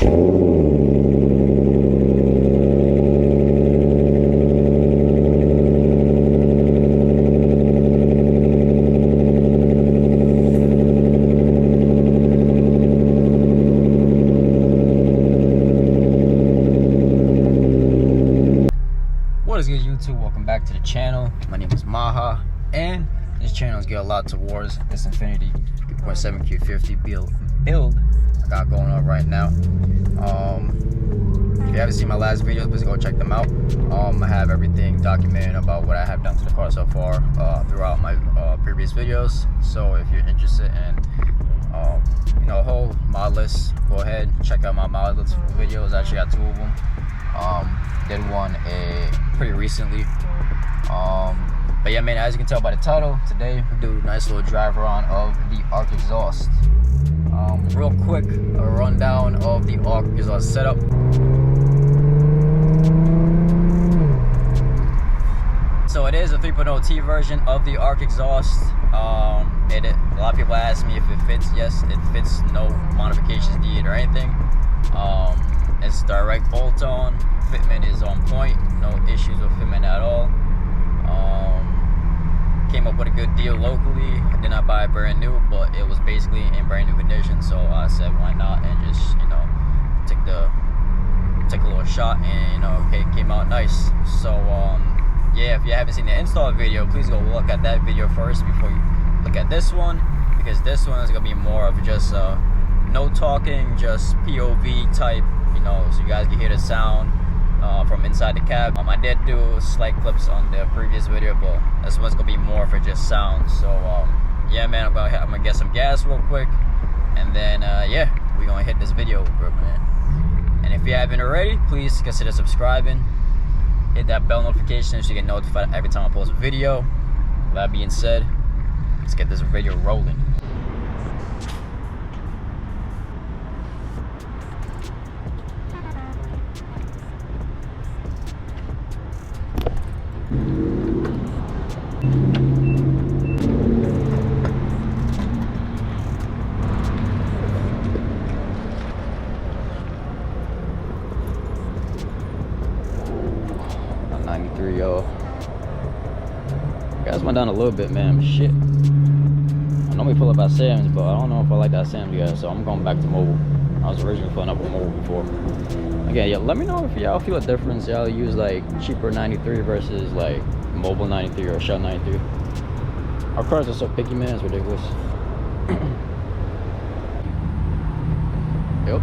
What is good, YouTube? Welcome back to the channel. My name is Maha, and this channel is geared a lot towards this Infinity 3.7 Q50 build I got going on right now. If you haven't seen my last videos, please go check them out. I have everything documented about what I have done to the car so far throughout my previous videos. So if you're interested in a whole mod list, go ahead and check out my mod list videos. I actually got 2 of them. Did one pretty recently. But yeah, man, as you can tell by the title, today we do a nice little drive around of the ARC exhaust. Real quick, a rundown of the ARC exhaust setup. So it is a 3.0 T version of the ARC exhaust. A lot of people ask me if it fits. Yes, it fits. No modifications needed or anything. It's direct bolt-on. Fitment is on point. No issues with fitment at all. Came up with a good deal locally. I did not buy it brand new, but it was basically in brand new condition. So I said, why not? And just take a little shot, and it came out nice. So yeah, if you haven't seen the install video, please go look at that video first before you look at this one, because this one is gonna be more of just no talking, just POV type, so you guys can hear the sound from inside the cab. I did do slight clips on the previous video, but this one's gonna be more for just sound. So yeah, man, I'm gonna get some gas real quick, and then yeah, we're gonna hit this video, man. And if you haven't already, please consider subscribing. Hit that bell notification so you get notified every time I post a video. With that being said, let's get this video rolling. Y'all, gas went down a little bit, man, but shit, I normally pull up at Sam's, but I don't know if I like that Sam's gas, so I'm going back to mobile. I was originally filling up with mobile before. Again, yeah, let me know if y'all feel a difference. Y'all use like cheaper 93 versus like mobile 93 or Shell 93. Our cars are so picky, man, it's ridiculous. Yep.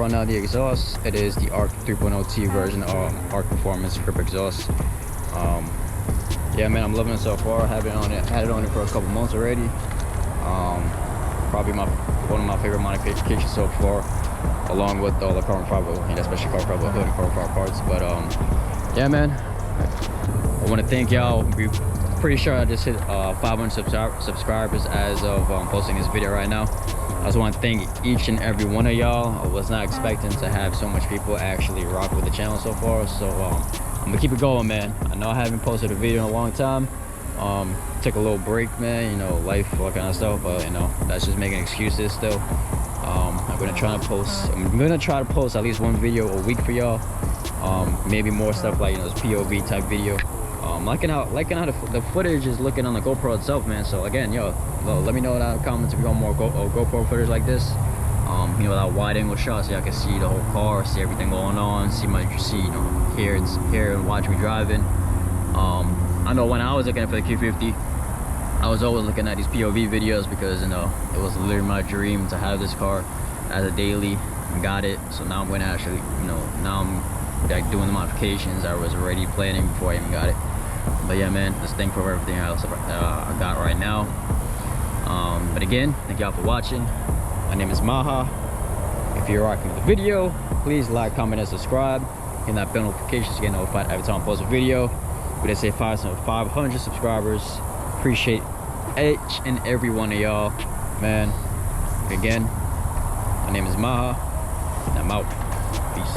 on now the exhaust. It is the ARC 3.0T version of ARC Performance grip exhaust. Yeah, man, I'm loving it so far. Had it on it for a couple months already. Probably one of my favorite modifications so far, along with all the carbon fiber, especially carbon fiber hood and carbon fiber parts. But yeah, man, I want to thank y'all. We're pretty sure I just hit 500 subscribers as of posting this video right now. I just want to thank each and every one of y'all. I was not expecting to have so much people actually rock with the channel so far. So I'm gonna keep it going, man. I know I haven't posted a video in a long time. Took a little break, man, you know, life, all kind of stuff, but you know, that's just making excuses still. I'm gonna try to post at least one video a week for y'all. Maybe more stuff like, you know, this POV type video. Liking how the footage is looking on the GoPro itself, man. So again, yo, let me know in the comments if you want more GoPro footage like this. You know, that wide angle shot, so y'all can see the whole car, see everything going on, see you know, hear and watch me driving. I know when I was looking for the Q50, I was always looking at these POV videos because, you know, it was literally my dream to have this car as a daily. I got it, so now I'm going to actually, you know, now I'm like doing the modifications I was already planning before I even got it. But yeah, man, just thankful for everything else I got right now. But again, thank y'all for watching. My name is Maha. If you're rocking with the video, please like, comment, and subscribe. Hit that bell notification to get notified every time I post a video. We just say 500 subscribers. Appreciate each and every one of y'all, man. Again, my name is Maha, and I'm out. Peace.